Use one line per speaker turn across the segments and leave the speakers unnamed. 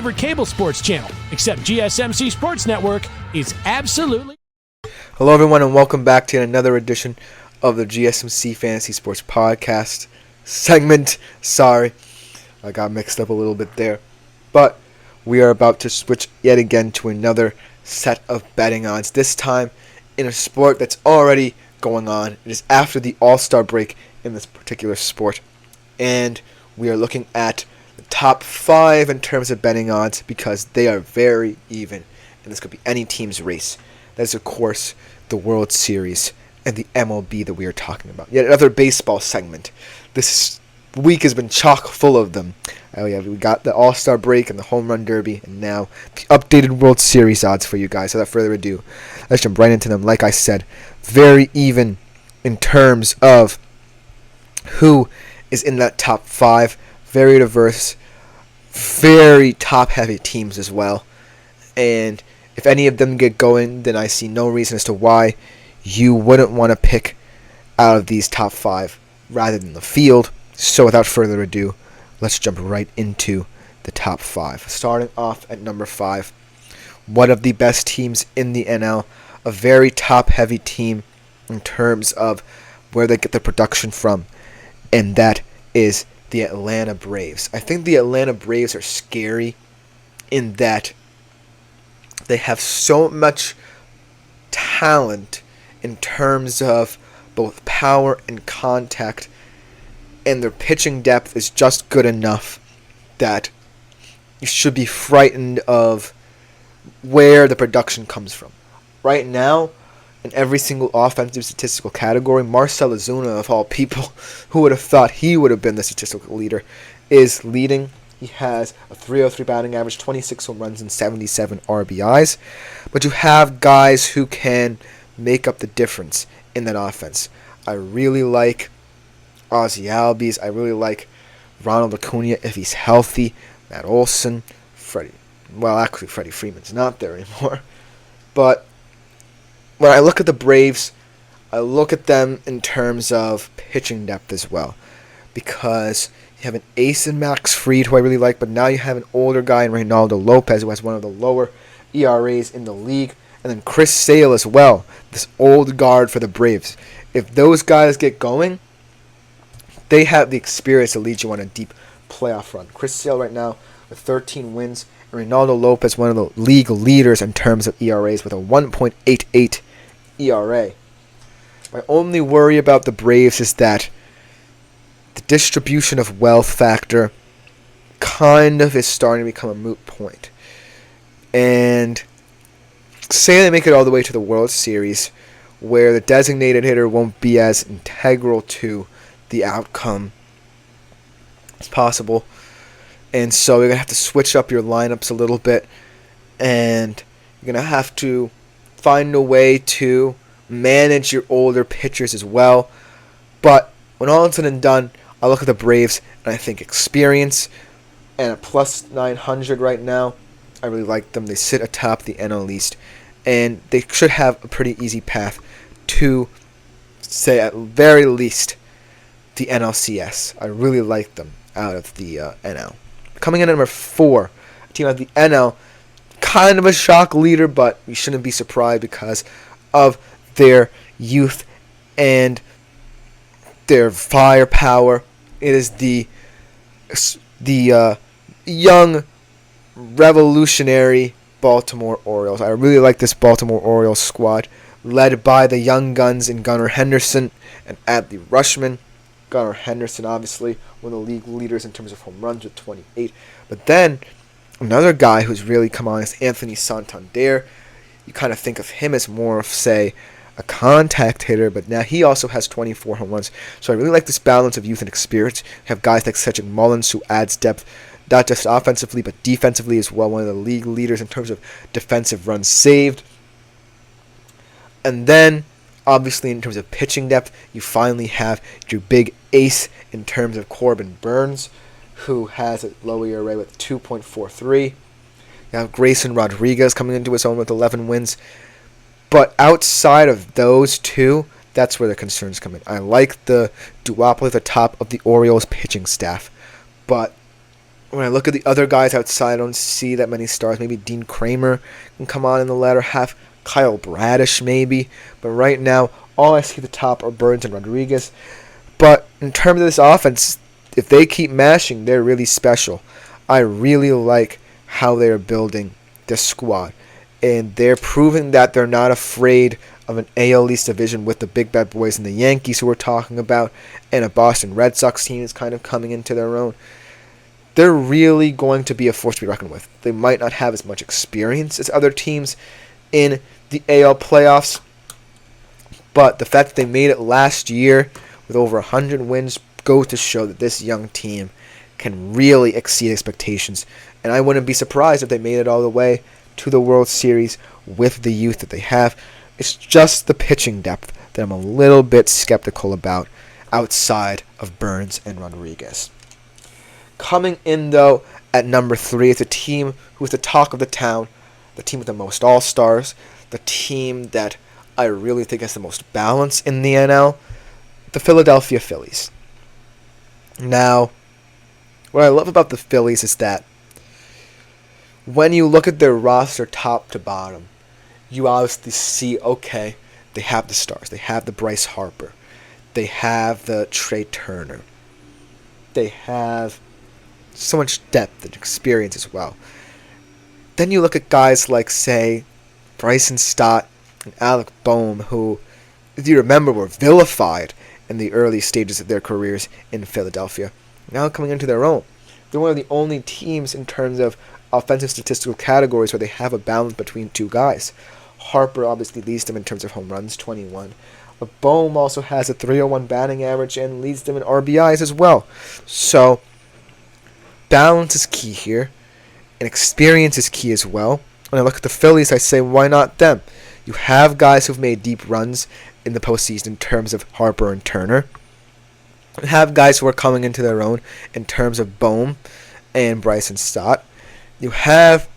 favorite cable sports channel, except GSMC Sports Network is absolutely...
Hello everyone and welcome back to another edition of the GSMC Fantasy Sports Podcast segment. Sorry, I got mixed up a little bit there. But we are about to switch yet again to another set of betting odds. This time in a sport that's already going on. It is after the All-Star break in this particular sport. And we are looking at the top 5 in terms of betting odds because they are very even. And this could be any team's race. That is, of course, the World Series and the MLB that we are talking about. Yet another baseball segment. This week has been chock full of them. We got the All-Star break and the Home Run Derby, and now the updated World Series odds for you guys. So without further ado, let's jump right into them. Like I said, very even in terms of who is in that top 5. Very diverse, very top-heavy teams as well. And if any of them get going, then I see no reason as to why you wouldn't want to pick out of these top 5 rather than the field. So without further ado, let's jump right into the top 5. Starting off at number 5, one of the best teams in the NL, a very top-heavy team in terms of where they get their production from, and that is the Atlanta Braves. I think the Atlanta Braves are scary in that they have so much talent in terms of both power and contact, and their pitching depth is just good enough that you should be frightened of where the production comes from. Right now, in every single offensive statistical category, Marcell Ozuna, of all people, who would have thought he would have been the statistical leader, is leading. He has a .303 batting average, 26 home runs, and 77 RBIs. But you have guys who can make up the difference in that offense. I really like Ozzie Albies. I really like Ronald Acuna if he's healthy. Matt Olson. Freddie Freeman's not there anymore. But when I look at the Braves, I look at them in terms of pitching depth as well. Because you have an ace in Max Fried, who I really like, but now you have an older guy in Reynaldo Lopez, who has one of the lower ERAs in the league. And then Chris Sale as well, this old guard for the Braves. If those guys get going, they have the experience to lead you on a deep playoff run. Chris Sale right now with 13 wins, and Reynaldo Lopez, one of the league leaders in terms of ERAs with a 1.88 ERA. My only worry about the Braves is that the distribution of wealth factor kind of is starting to become a moot point. And say they make it all the way to the World Series, where the designated hitter won't be as integral to the outcome as possible. And so you're going to have to switch up your lineups a little bit, and you're going to have to find a way to manage your older pitchers as well. But when all is said and done, I look at the Braves, and I think experience, and a plus 900 right now. I really like them. They sit atop the NL East, and they should have a pretty easy path to, say, at very least, the NLCS. I really like them out of the NL. Coming in at number 4, a team out of the NL, kind of a shock leader, but you shouldn't be surprised because of their youth and their firepower. It is the young, revolutionary Baltimore Orioles. I really like this Baltimore Orioles squad, led by the young guns in Gunnar Henderson and Adley Rutschman. Gunnar Henderson, obviously, one of the league leaders in terms of home runs with 28. But then, another guy who's really come on is Anthony Santander. You kind of think of him as more of, say, a contact hitter, but now he also has 24 home runs. So I really like this balance of youth and experience. You have guys like Cedric Mullins, who adds depth, not just offensively, but defensively as well. One of the league leaders in terms of defensive runs saved. And then, obviously, in terms of pitching depth, you finally have your big ace in terms of Corbin Burns, who has a low ERA with 2.43. You have Grayson Rodriguez coming into his own with 11 wins. But outside of those two, that's where the concerns come in. I like the duopoly at the top of the Orioles pitching staff, but When I look at the other guys outside, I don't see that many stars. Maybe Dean Kramer can come on in the latter half. Kyle Bradish maybe. But right now, all I see at the top are Burns and Rodriguez. But in terms of this offense, if they keep mashing, they're really special. I really like how they're building this squad. And they're proving that they're not afraid of an AL East division with the big bad boys and the Yankees who we're talking about, and a Boston Red Sox team is kind of coming into their own. They're really going to be a force to be reckoned with. They might not have as much experience as other teams in the AL playoffs, but the fact that they made it last year with over 100 wins goes to show that this young team can really exceed expectations. And I wouldn't be surprised if they made it all the way to the World Series with the youth that they have. It's just the pitching depth that I'm a little bit skeptical about outside of Burns and Rodriguez. Coming in, though, at number 3, it's a team who is the talk of the town, the team with the most all-stars, the team that I really think has the most balance in the NL, the Philadelphia Phillies. Now, what I love about the Phillies is that when you look at their roster top to bottom, you obviously see, okay, they have the stars. They have the Bryce Harper. They have the Trey Turner. They have so much depth and experience as well. Then you look at guys like, say, Bryson Stott and Alec Boehm, who, if you remember, were vilified in the early stages of their careers in Philadelphia. Now coming into their own. They're one of the only teams in terms of offensive statistical categories where they have a balance between two guys. Harper obviously leads them in terms of home runs, 21. But Boehm also has a .301 batting average and leads them in RBIs as well. So, balance is key here, and experience is key as well. When I look at the Phillies, I say, why not them? You have guys who've made deep runs in the postseason in terms of Harper and Turner. You have guys who are coming into their own in terms of Boehm and Bryson Stott. You have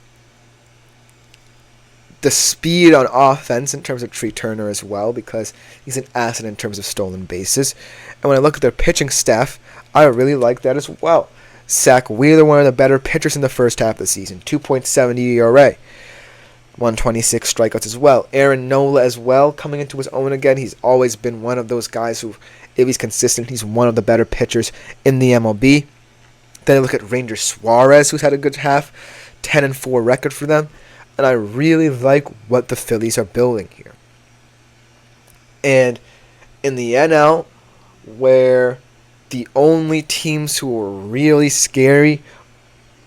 the speed on offense in terms of Trey Turner as well, because he's an asset in terms of stolen bases. And when I look at their pitching staff, I really like that as well. Zach Wheeler, one of the better pitchers in the first half of the season, 2.70 ERA, 126 strikeouts as well. Aaron Nola as well, coming into his own again. He's always been one of those guys who, if he's consistent, he's one of the better pitchers in the MLB. Then I look at Ranger Suarez, who's had a good half, 10-4 record for them. And I really like what the Phillies are building here. And in the NL, where the only teams who are really scary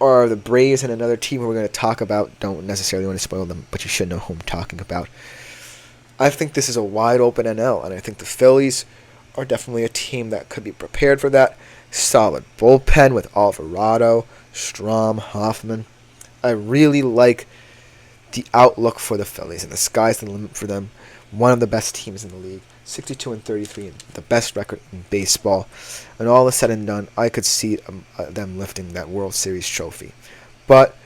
are the Braves and another team who we're going to talk about. Don't necessarily want to spoil them, but you should know who I'm talking about. I think this is a wide open NL, and I think the Phillies are definitely a team that could be prepared for that. Solid bullpen with Alvarado, Strahm, Hoffman. I really like the outlook for the Phillies, and the sky's the limit for them. One of the best teams in the league, 62-33, and the best record in baseball. And all is said and done, I could see them lifting that World Series trophy. But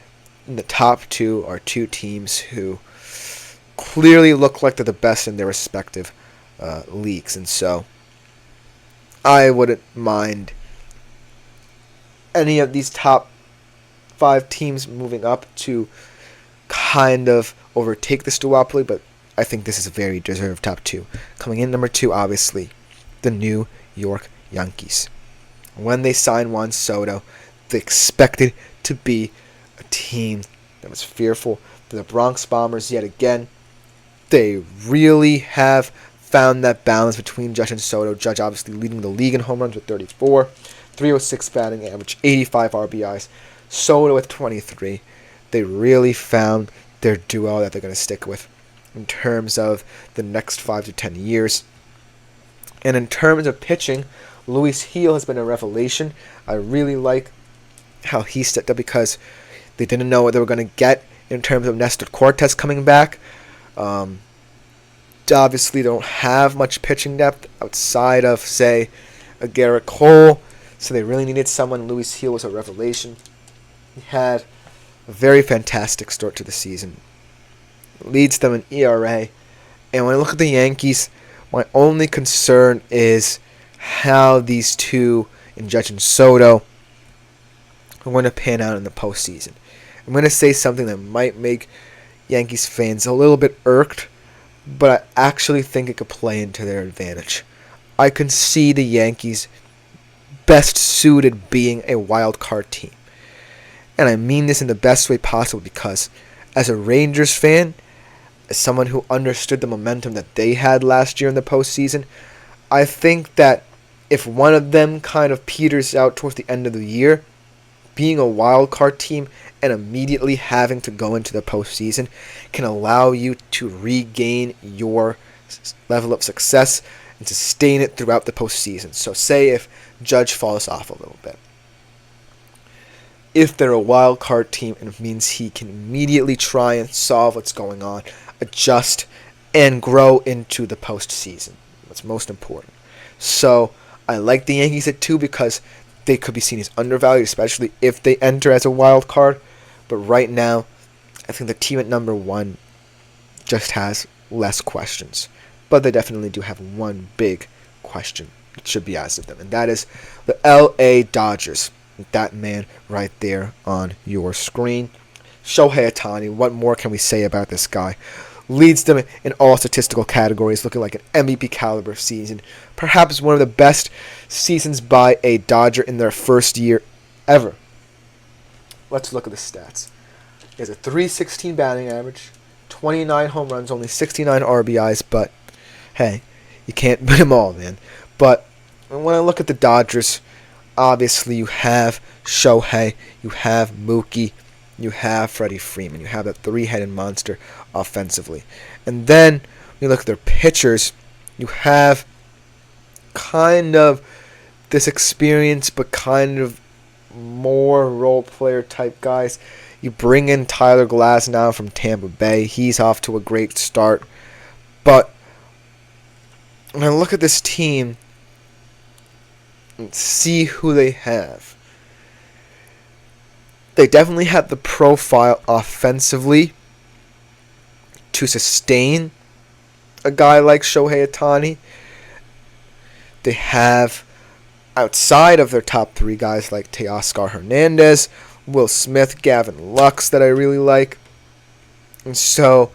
in the top two are two teams who clearly look like they're the best in their respective leagues, and so I wouldn't mind any of these top 5 teams moving up to kind of overtake this duopoly, but I think this is a very deserved top 2. Coming in number 2, obviously, the New York Yankees. When they signed Juan Soto, they expected to be a team that was fearful. The Bronx Bombers, yet again, they really have found that balance between Judge and Soto. Judge obviously leading the league in home runs with 34, 306 batting average, 85 RBIs. Soto with 23. They really found their duo that they're going to stick with in terms of the next 5 to 10 years. And in terms of pitching, Luis Gil has been a revelation. I really like how he stepped up because they didn't know what they were going to get in terms of Nestor Cortes coming back. Obviously, they don't have much pitching depth outside of, say, a Garrett Cole. So they really needed someone. Luis Gil was a revelation. He had a very fantastic start to the season. Leads them in ERA. And when I look at the Yankees, my only concern is how these two, in Judge and Soto, are going to pan out in the postseason. I'm going to say something that might make Yankees fans a little bit irked, but I actually think it could play into their advantage. I can see the Yankees best suited being a wild card team. And I mean this in the best way possible because as a Rangers fan, as someone who understood the momentum that they had last year in the postseason, I think that if one of them kind of peters out towards the end of the year, being a wild card team and immediately having to go into the postseason can allow you to regain your level of success and sustain it throughout the postseason. So say if Judge falls off a little bit. If they're a wild card team, it means he can immediately try and solve what's going on, adjust, and grow into the postseason. That's most important. So I like the Yankees at 2 because they could be seen as undervalued, especially if they enter as a wild card. But right now, I think the team at number 1 just has less questions. But they definitely do have one big question that should be asked of them, and that is the LA Dodgers. That man right there on your screen. Shohei Ohtani, what more can we say about this guy? Leads them in all statistical categories, looking like an MVP caliber season. Perhaps one of the best seasons by a Dodger in their first year ever. Let's look at the stats. He has a .316 batting average, 29 home runs, only 69 RBIs, but hey, you can't win them all, man. But when I look at the Dodgers, obviously you have Shohei, you have Mookie, you have Freddie Freeman. You have that three-headed monster offensively. And then when you look at their pitchers, you have kind of this experience but kind of more role player type guys. You bring in Tyler Glasnow from Tampa Bay. He's off to a great start. But when I look at this team and see who they have, they definitely have the profile offensively to sustain a guy like Shohei Ohtani. They have, outside of their top 3 guys like Teoscar Hernandez, Will Smith, Gavin Lux that I really like. And so,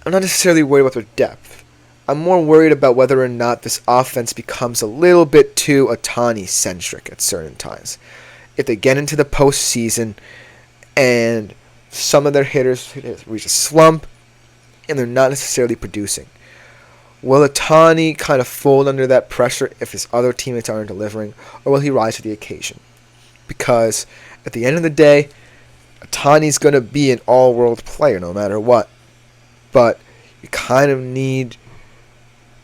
I'm not necessarily worried about their depth. I'm more worried about whether or not this offense becomes a little bit too Ohtani-centric at certain times. If they get into the postseason and some of their hitters reach a slump and they're not necessarily producing, will Ohtani kind of fold under that pressure if his other teammates aren't delivering, or will he rise to the occasion? Because at the end of the day, Ohtani's going to be an all-world player no matter what. But you kind of need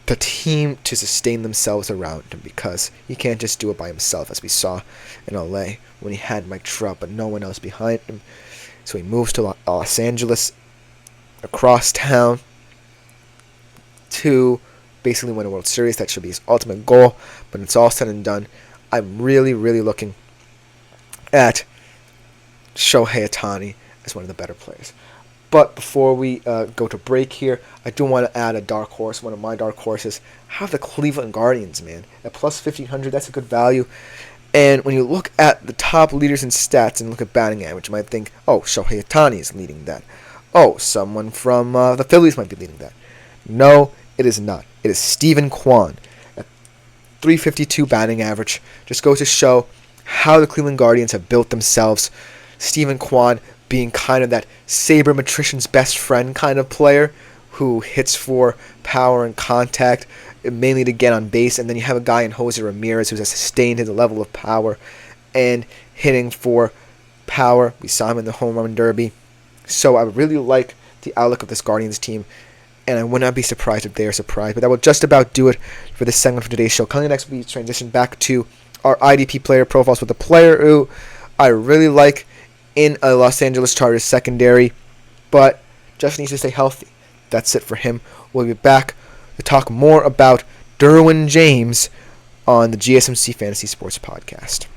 the team to sustain themselves around him, because he can't just do it by himself, as we saw in LA when he had Mike Trout but no one else behind him. So he moves to Los Angeles, across town, to basically win a World Series. That should be his ultimate goal. But it's all said and done, I'm really, really looking at Shohei Ohtani as one of the better players. But before we go to break here, I do want to add a dark horse. One of my dark horses, have the Cleveland Guardians, man. At plus 1,500, that's a good value. And when you look at the top leaders in stats and look at batting average, you might think, oh, Shohei Ohtani is leading that. Oh, someone from the Phillies might be leading that. No, it is not. It is Steven Kwan at .352 batting average. Just goes to show how the Cleveland Guardians have built themselves. Steven Kwan being kind of that sabermetrician's best friend kind of player who hits for power and contact, mainly to get on base. And then you have a guy in Jose Ramirez who's sustained his level of power and hitting for power. We saw him in the home run derby. So I really like the outlook of this Guardians team, and I would not be surprised if they are surprised. But that will just about do it for this segment for today's show. Coming next, we transition back to our IDP player profiles with a player who I really like in a Los Angeles Chargers secondary, but just needs to stay healthy. That's it for him. We'll be back to talk more about Derwin James on the GSMC Fantasy Sports Podcast.